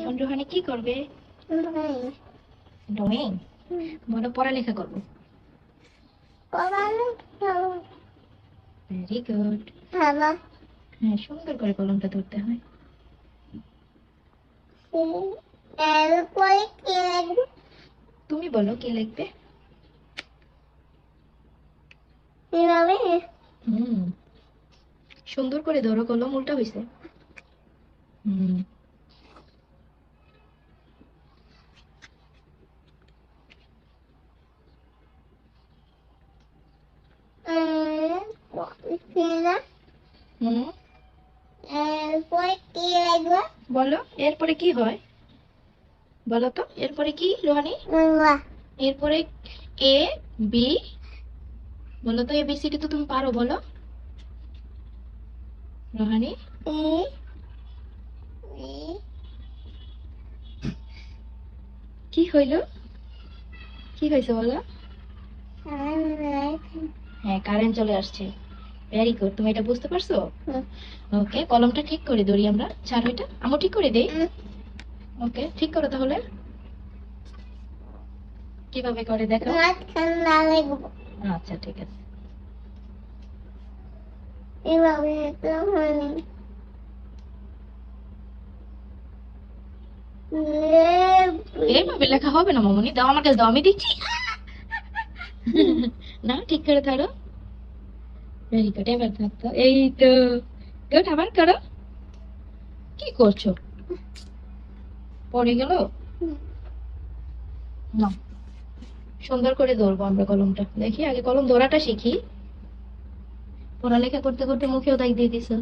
এখন রোহানি কি করবে? ড্রয়িং। বড় পড়ালেখা করবো। Very good. হ্যাঁ, সুন্দর করে কলমটা ধরতে হয়। তুমি বলো কি লিখবে? সুন্দর করে ধরো, কলম উল্টা হয়েছে। বলো এরপরে কি হয়, বলো তো এরপরে কি রোহানি? এরপরে এ বি, বলো তো এবিসিডি তো তুমি পারো, বলো রোহানি। কি হইলো, কি হয়েছে বলো? হ্যাঁ, কারেন্ট চলে আসছে। ভেরি গুড, তুমি এটা বুঝতে পারছো? ওকে, কলমটা ঠিক করে ধরি আমরা। ছাড়ো এটা, আমি ঠিক করে দেই। ওকে, ঠিক করো তাহলে। কিভাবে করে দেখো। আচ্ছা ঠিক আছে। এইভাবে লেখা হবে না মামনি, দাও আমার কাছে, দাও আমি দিচ্ছি। না, ঠিক করে ধরো। ভেরি গুড, এবার থাকতো। এই তো গুড, আবার করো। কি করছো? পড়ে গেল না। সুন্দর করে ধরবো আমরা কলমটা। দেখি আগে কলম ধরাটা শিখি। পড়ালেখা করতে করতে মুখেও দাগ দিয়ে দিছো।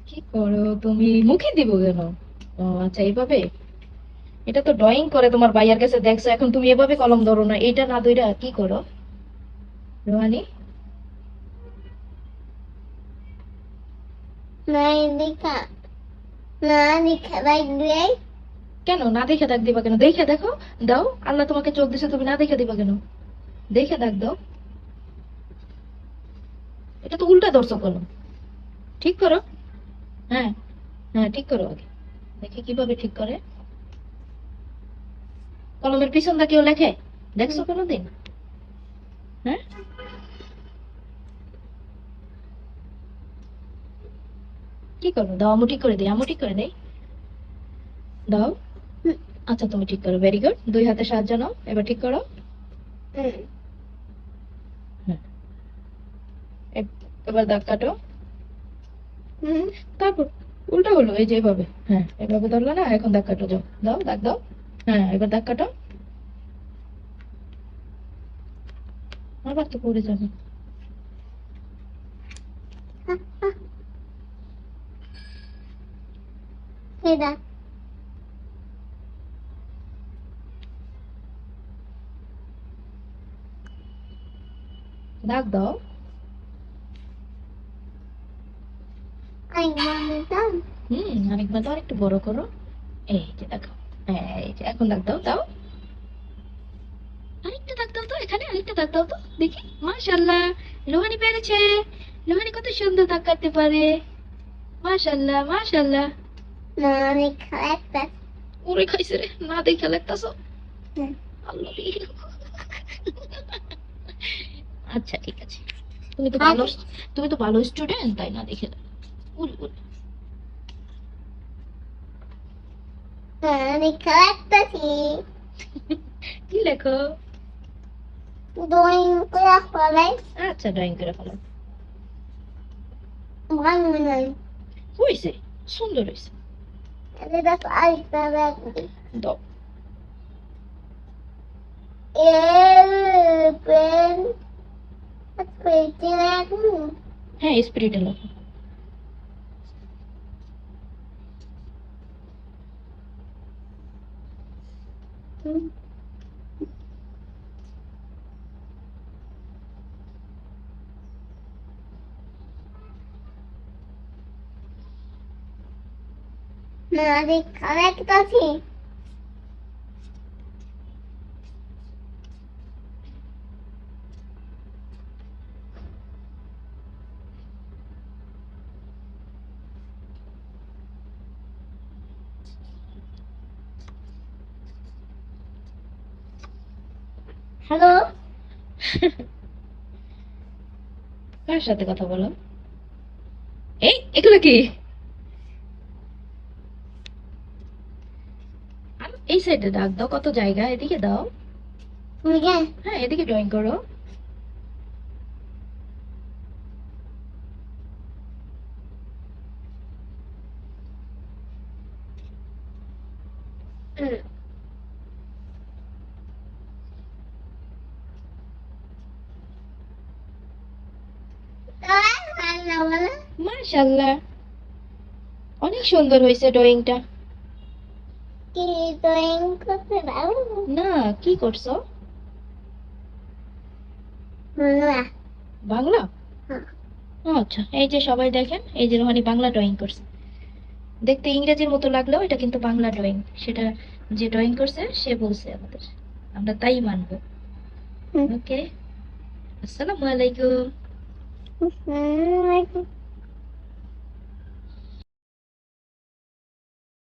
কি করো তুমি, মুখে দিব কেন? ও আচ্ছা, এইভাবে। এটা তো ড্রয়িং করে তোমার ভাইয়ার কাছে দেখছো, এখন তুমি এভাবে কলম ধরো না, এটা না ধইরা কি করো রোহানি? কেন না দেখে দাগ দিবা কেন? দেখে দেখো, দাও, আল্লাহ তোমাকে চোখ দিছে, তুমি না দেখে দিবা কেন? দেখে দাগ দাও। এটা তো উল্টা ধরছো কলম, ঠিক করো। হ্যাঁ হ্যাঁ, ঠিক করো আগে, দেখি কিভাবে ঠিক করে। কলমের পিছন দা কেউ লেখে দেখছো কোনোদিন? হ্যাঁ, কি করবো, দাও আমু ঠিক করে দেই, আমু ঠিক করে দেই, দাও। আচ্ছা তুমি ঠিক করো, ভেরি গুড, দুই হাতে সাহায্য নাও, এবার ঠিক করো। হ্যাঁ, এবার দাগ কাটো। তারপর উল্টা হলো, এই যে এভাবে। হ্যাঁ, এভাবে ধরলো না, এখন দাগ কাটো, যাও দাও দাগ দাও। হ্যাঁ, এবার দাগ কাটো। আবার তো পড়ে যাবে। দাগ দাও। আরেকবার দাও, আরেকটু বড় করো। এই যে দেখো, এই যে এখন দাগ দাও, দাও আরেকটা দাগ দাও তো, এখানে আরেকটা দাগ দাও তো দেখি। মাশাআল্লাহ, রোহানি পেরেছে। রোহানি কত সুন্দর দাগ কাটতে পারে। মাশাআল্লাহ মাশাআল্লাহ। ওরে খাইছে রে, না দেখে লাগতাছো। আল্লাহ রে। আচ্ছা ঠিক আছে, তুমি তো ভালো, তুমি তো ভালো স্টুডেন্ট, তাই না দেখে দাও। উল উল। কি লেখো? আচ্ছা, ড্রয়িং করে ফেলো। হয়েছে, সুন্দর হয়েছে। দাও। হ্যাঁ, স্পিরিটে লেখো। হ্যালো। কার সাথে কথা বলো? এই এগুলো কি? এই সাইডে দাগ দাও, কত জায়গা, এদিকে দাও। হ্যাঁ, এদিকে ড্রয়িং করো। মাশাআল্লাহ, অনেক সুন্দর হয়েছে ড্রয়িংটা। কি ড্রয়িং করতে পারো? না, কি করছো? বাংলা। বাংলা? হ্যাঁ। আচ্ছা, এই যে সবাই দেখেন, এই যে রোহানি বাংলা ড্রয়িং করছে। দেখতে ইংরেজির মতো লাগলেও এটা কিন্তু বাংলা ড্রয়িং। সেটা যে ড্রয়িং করছে সে বলছে আমাদের, আমরা তাই মানবো। ওকে, আসসালামু আলাইকুম। হুম।